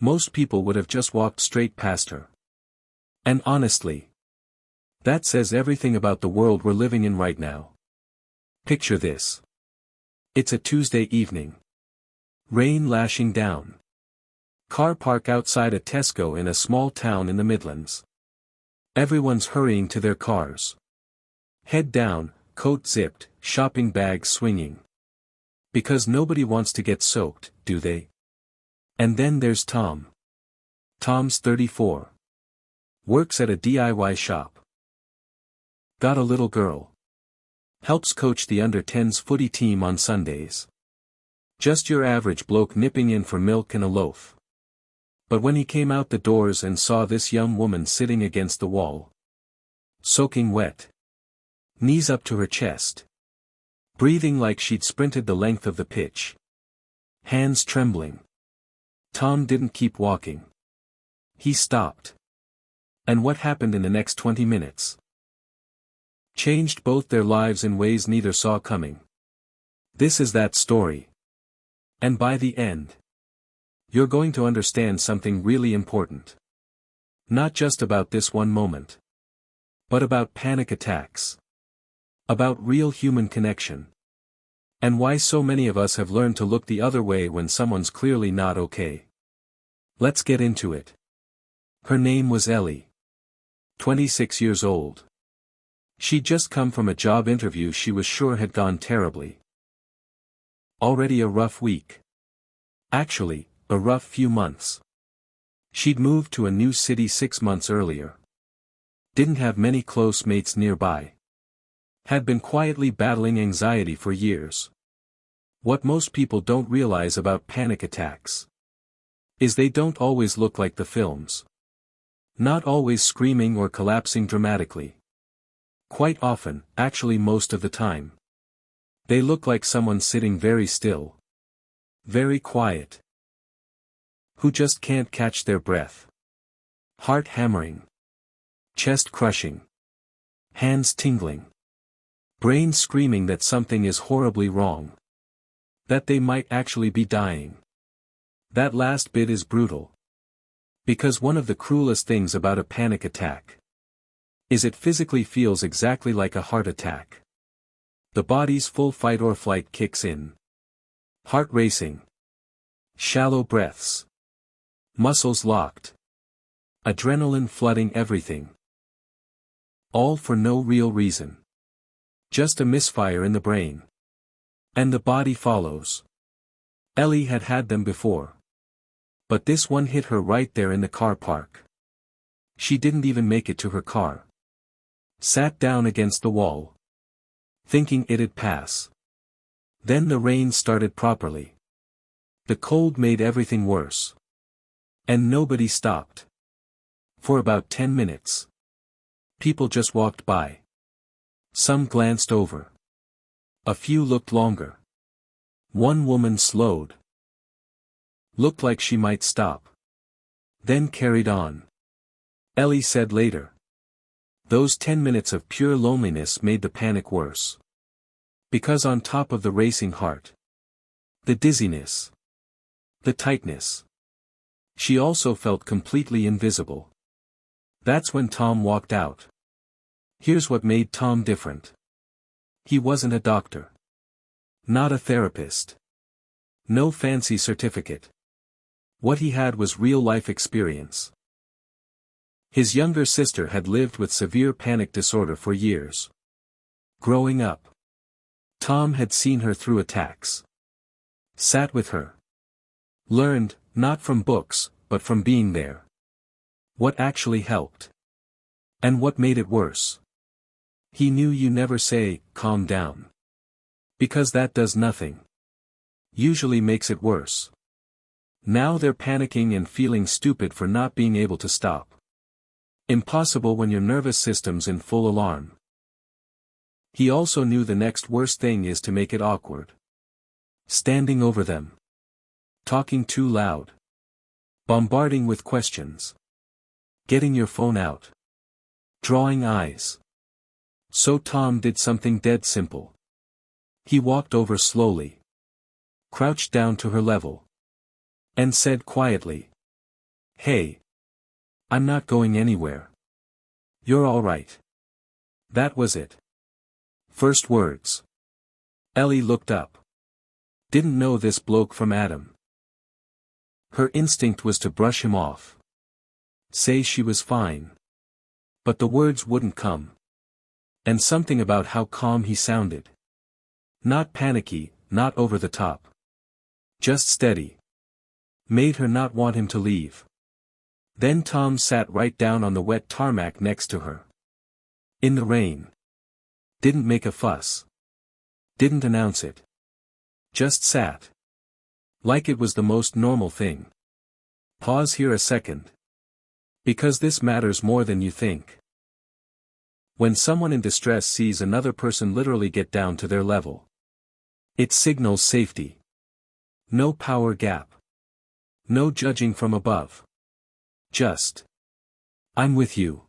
Most people would have just walked straight past her. And honestly, that says everything about the world we're living in right now. Picture this. It's a Tuesday evening. Rain lashing down. Car park outside a Tesco in a small town in the Midlands. Everyone's hurrying to their cars. Head down, coat zipped, shopping bags swinging. Because nobody wants to get soaked, do they? And then there's Tom. Tom's 34. Works at a DIY shop. Got a little girl. Helps coach the under-10s footy team on Sundays. Just your average bloke nipping in for milk and a loaf. But when he came out the doors and saw this young woman sitting against the wall. Soaking wet. Knees up to her chest. Breathing like she'd sprinted the length of the pitch. Hands trembling. Tom didn't keep walking. He stopped. And what happened in the next 20 minutes? Changed both their lives in ways neither saw coming. This is that story. And by the end, you're going to understand something really important. Not just about this one moment. But about panic attacks. About real human connection. And why so many of us have learned to look the other way when someone's clearly not okay. Let's get into it. Her name was Ellie. 26 years old. She'd just come from a job interview she was sure had gone terribly. Already a rough week. Actually, a rough few months. She'd moved to a new city 6 months earlier. Didn't have many close mates nearby. Had been quietly battling anxiety for years. What most people don't realize about panic attacks is they don't always look like the films. Not always screaming or collapsing dramatically. Quite often, actually most of the time, they look like someone sitting very still. Very quiet. Who just can't catch their breath. Heart hammering. Chest crushing. Hands tingling. Brain screaming that something is horribly wrong. That they might actually be dying. That last bit is brutal. Because one of the cruelest things about a panic attack is it physically feels exactly like a heart attack. The body's full fight or flight kicks in. Heart racing. Shallow breaths. Muscles locked. Adrenaline flooding everything. All for no real reason. Just a misfire in the brain. And the body follows. Ellie had had them before. But this one hit her right there in the car park. She didn't even make it to her car. Sat down against the wall. Thinking it'd pass. Then the rain started properly. The cold made everything worse. And nobody stopped. For about 10 minutes. People just walked by. Some glanced over. A few looked longer. One woman slowed. Looked like she might stop. Then carried on. Ellie said later. Those 10 minutes of pure loneliness made the panic worse. Because on top of the racing heart, the dizziness, the tightness, she also felt completely invisible. That's when Tom walked out. Here's what made Tom different. He wasn't a doctor. Not a therapist. No fancy certificate. What he had was real-life experience. His younger sister had lived with severe panic disorder for years. Growing up, Tom had seen her through attacks. Sat with her. Learned, not from books, but from being there. What actually helped. And what made it worse. He knew you never say, calm down. Because that does nothing. Usually makes it worse. Now they're panicking and feeling stupid for not being able to stop. Impossible when your nervous system's in full alarm. He also knew the next worst thing is to make it awkward. Standing over them. Talking too loud. Bombarding with questions. Getting your phone out. Drawing eyes. So Tom did something dead simple. He walked over slowly. Crouched down to her level. And said quietly. Hey. I'm not going anywhere. You're all right. That was it. First words. Ellie looked up. Didn't know this bloke from Adam. Her instinct was to brush him off. Say she was fine. But the words wouldn't come. And something about how calm he sounded. Not panicky, not over the top. Just steady. Made her not want him to leave. Then Tom sat right down on the wet tarmac next to her. In the rain. Didn't make a fuss. Didn't announce it. Just sat. Like it was the most normal thing. Pause here a second. Because this matters more than you think. When someone in distress sees another person literally get down to their level, it signals safety. No power gap. No judging from above. Just. I'm with you.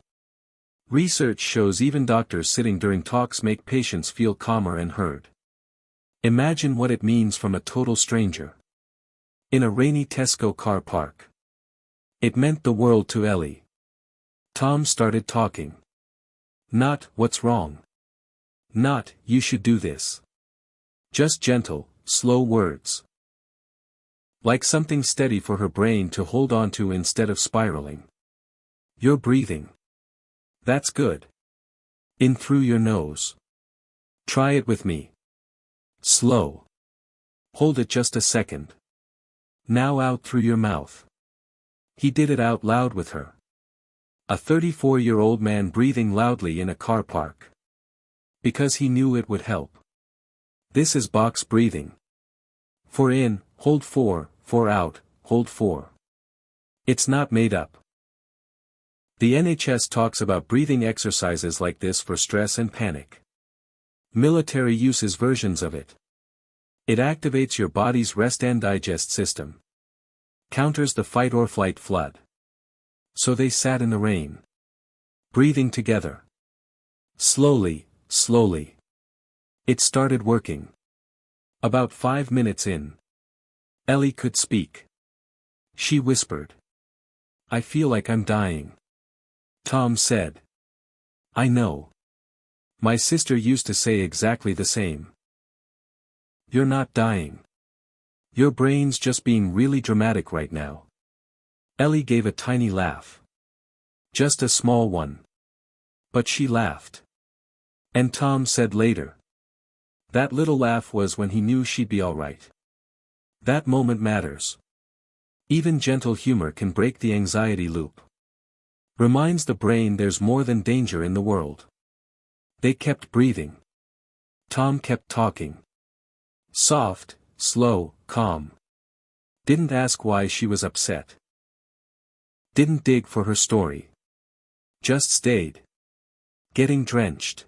Research shows even doctors sitting during talks make patients feel calmer and heard. Imagine what it means from a total stranger. In a rainy Tesco car park. It meant the world to Ellie. Tom started talking. Not, what's wrong? Not, you should do this. Just gentle, slow words. Like something steady for her brain to hold on to instead of spiraling. You're breathing. That's good. In through your nose. Try it with me. Slow. Hold it just a second. Now out through your mouth. He did it out loud with her. A 34-year-old man breathing loudly in a car park. Because he knew it would help. This is box breathing. 4 in, hold 4, 4 out, hold 4. It's not made up. The NHS talks about breathing exercises like this for stress and panic. Military uses versions of it. It activates your body's rest and digest system. Counters the fight or flight flood. So they sat in the rain. Breathing together. Slowly, slowly. It started working. About 5 minutes in. Ellie could speak. She whispered. I feel like I'm dying. Tom said. I know. My sister used to say exactly the same. You're not dying. Your brain's just being really dramatic right now. Ellie gave a tiny laugh. Just a small one. But she laughed. And Tom said later. That little laugh was when he knew she'd be all right. That moment matters. Even gentle humor can break the anxiety loop. Reminds the brain there's more than danger in the world. They kept breathing. Tom kept talking. Soft, slow, calm. Didn't ask why she was upset. Didn't dig for her story. Just stayed. Getting drenched.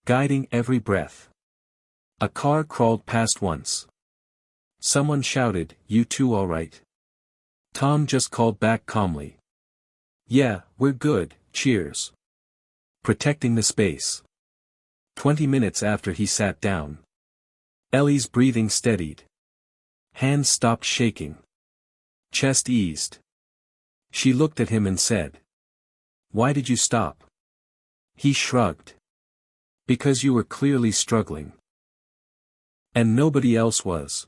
Guiding every breath. A car crawled past once. Someone shouted, "You two all right?" Tom just called back calmly. Yeah, we're good, cheers. Protecting the space. 20 minutes after he sat down. Ellie's breathing steadied. Hands stopped shaking. Chest eased. She looked at him and said. Why did you stop? He shrugged. Because you were clearly struggling. And nobody else was.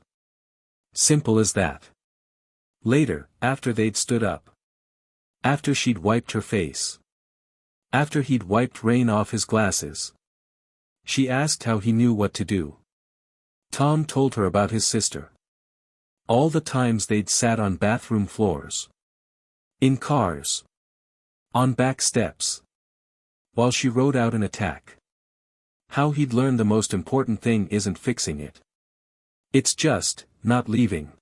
Simple as that. Later, after they'd stood up. After she'd wiped her face. After he'd wiped rain off his glasses. She asked how he knew what to do. Tom told her about his sister. All the times they'd sat on bathroom floors. In cars. On back steps. While she rode out an attack. How he'd learned the most important thing isn't fixing it. It's just, not leaving.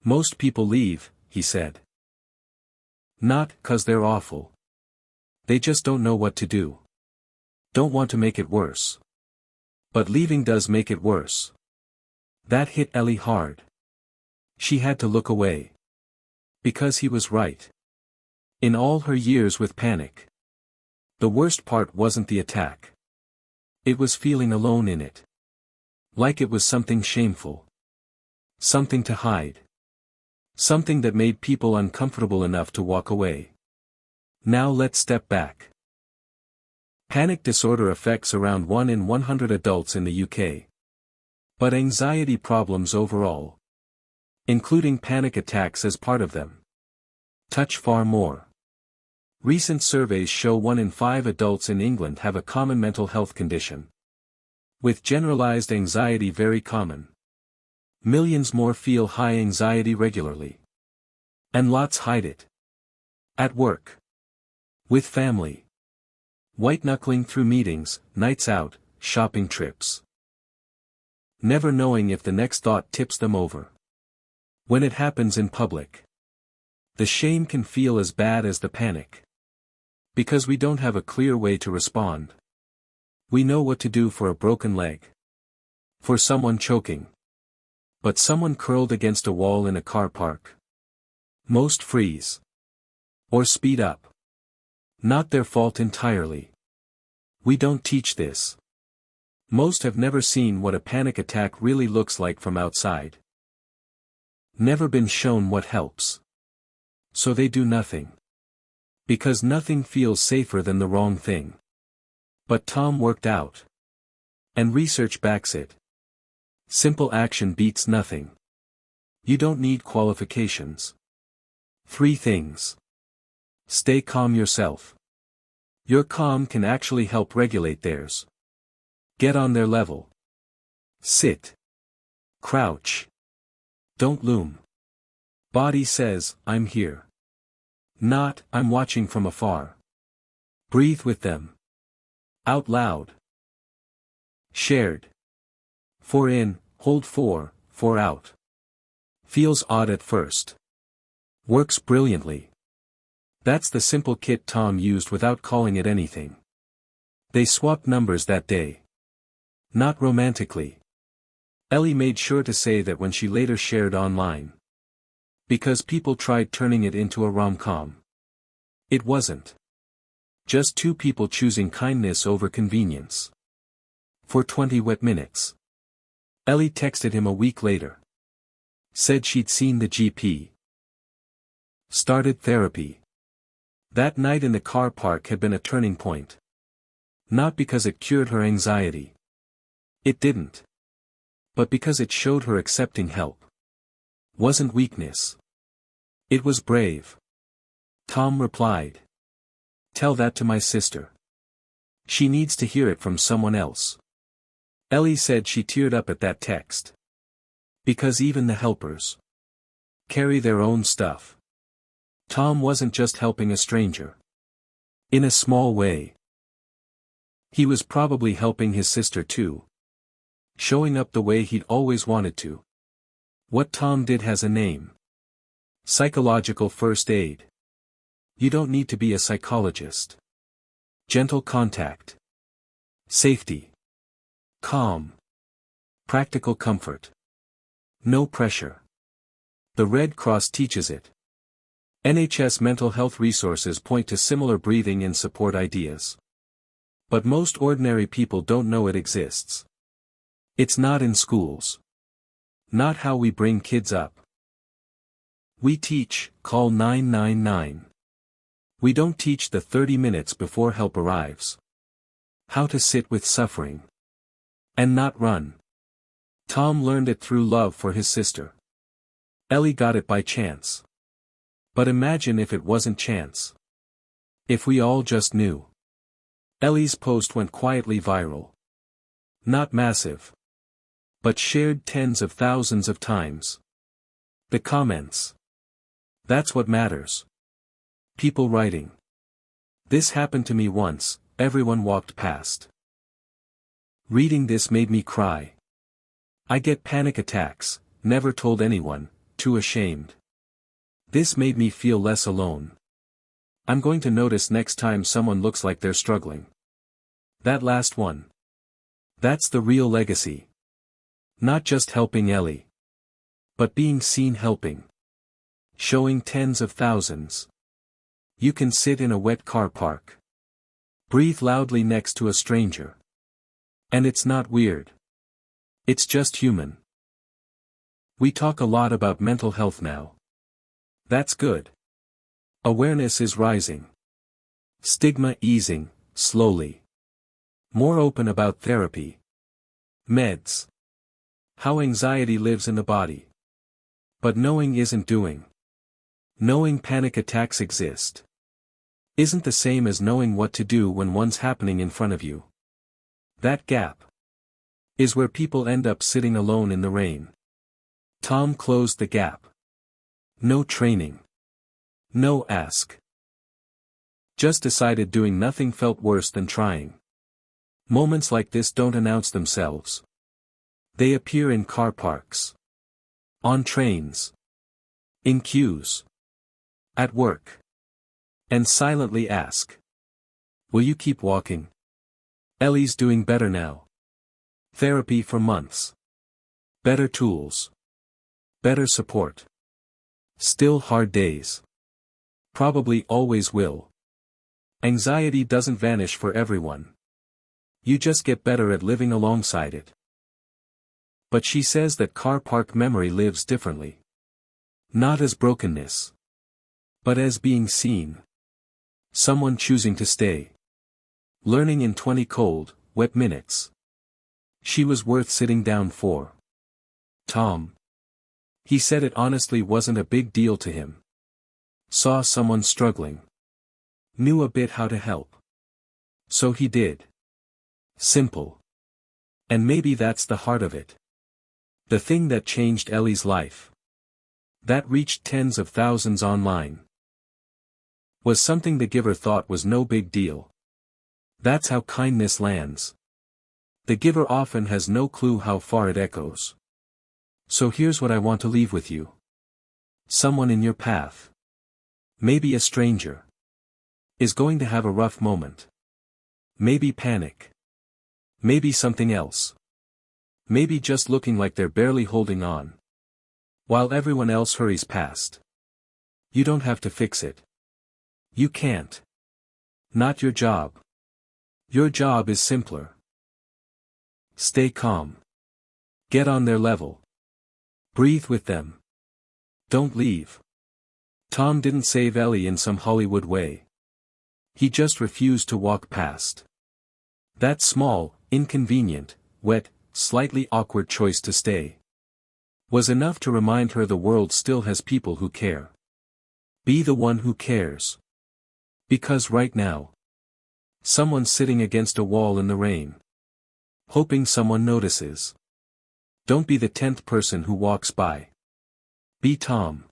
Most people leave, he said. Not 'cause they're awful. They just don't know what to do. Don't want to make it worse. But leaving does make it worse. That hit Ellie hard. She had to look away. Because he was right. In all her years with panic. The worst part wasn't the attack. It was feeling alone in it. Like it was something shameful. Something to hide. Something that made people uncomfortable enough to walk away. Now let's step back. Panic disorder affects around 1 in 100 adults in the UK. But anxiety problems overall, including panic attacks as part of them, touch far more. Recent surveys show 1 in 5 adults in England have a common mental health condition, with generalized anxiety very common. Millions more feel high anxiety regularly. And lots hide it. At work. With family. White-knuckling through meetings, nights out, shopping trips. Never knowing if the next thought tips them over. When it happens in public, the shame can feel as bad as the panic. Because we don't have a clear way to respond. We know what to do for a broken leg. For someone choking. But someone curled against a wall in a car park. Most freeze. Or speed up. Not their fault entirely. We don't teach this. Most have never seen what a panic attack really looks like from outside. Never been shown what helps. So they do nothing. Because nothing feels safer than the wrong thing. But Tom worked out. And research backs it. Simple action beats nothing. You don't need qualifications. 3 things. Stay calm yourself. Your calm can actually help regulate theirs. Get on their level. Sit. Crouch. Don't loom. Body says, I'm here. Not, I'm watching from afar. Breathe with them. Out loud. Shared. 4 in, hold 4 out. Feels odd at first. Works brilliantly. That's the simple kit Tom used without calling it anything. They swapped numbers that day. Not romantically. Ellie made sure to say that when she later shared online. Because people tried turning it into a rom-com. It wasn't. Just 2 people choosing kindness over convenience. For 20 wet minutes. Ellie texted him a week later. Said she'd seen the GP. Started therapy. That night in the car park had been a turning point. Not because it cured her anxiety. It didn't. But because it showed her accepting help wasn't weakness. It was brave. Tom replied. Tell that to my sister. She needs to hear it from someone else. Ellie said she teared up at that text. Because even the helpers carry their own stuff. Tom wasn't just helping a stranger. In a small way. He was probably helping his sister too. Showing up the way he'd always wanted to. What Tom did has a name. Psychological first aid. You don't need to be a psychologist. Gentle contact. Safety. Calm. Practical comfort. No pressure. The Red Cross teaches it. NHS mental health resources point to similar breathing and support ideas. But most ordinary people don't know it exists. It's not in schools. Not how we bring kids up. We teach, call 999. We don't teach the 30 minutes before help arrives. How to sit with suffering. And not run. Tom learned it through love for his sister. Ellie got it by chance. But imagine if it wasn't chance. If we all just knew. Ellie's post went quietly viral. Not massive. But shared tens of thousands of times. The comments. That's what matters. People writing. This happened to me once, everyone walked past. Reading this made me cry. I get panic attacks, never told anyone, too ashamed. This made me feel less alone. I'm going to notice next time someone looks like they're struggling. That last one. That's the real legacy. Not just helping Ellie. But being seen helping. Showing tens of thousands. You can sit in a wet car park. Breathe loudly next to a stranger. And it's not weird. It's just human. We talk a lot about mental health now. That's good. Awareness is rising. Stigma easing, slowly. More open about therapy. Meds. How anxiety lives in the body. But knowing isn't doing. Knowing panic attacks exist isn't the same as knowing what to do when one's happening in front of you. That gap is where people end up sitting alone in the rain. Tom closed the gap. No training. No ask. Just decided doing nothing felt worse than trying. Moments like this don't announce themselves. They appear in car parks. On trains. In queues. At work. And silently ask. Will you keep walking? Ellie's doing better now. Therapy for months. Better tools. Better support. Still hard days. Probably always will. Anxiety doesn't vanish for everyone. You just get better at living alongside it. But she says that car park memory lives differently. Not as brokenness. But as being seen. Someone choosing to stay. Learning in 20 cold, wet minutes. She was worth sitting down for. Tom. He said it honestly wasn't a big deal to him. Saw someone struggling. Knew a bit how to help. So he did. Simple. And maybe that's the heart of it. The thing that changed Ellie's life. That reached tens of thousands online. Was something the giver thought was no big deal. That's how kindness lands. The giver often has no clue how far it echoes. So here's what I want to leave with you. Someone in your path. Maybe a stranger. Is going to have a rough moment. Maybe panic. Maybe something else. Maybe just looking like they're barely holding on. While everyone else hurries past. You don't have to fix it. You can't. Not your job. Your job is simpler. Stay calm. Get on their level. Breathe with them. Don't leave. Tom didn't save Ellie in some Hollywood way. He just refused to walk past. That small, inconvenient, wet, slightly awkward choice to stay was enough to remind her the world still has people who care. Be the one who cares. Because right now, someone's sitting against a wall in the rain. Hoping someone notices. Don't be the 10th person who walks by. Be Tom.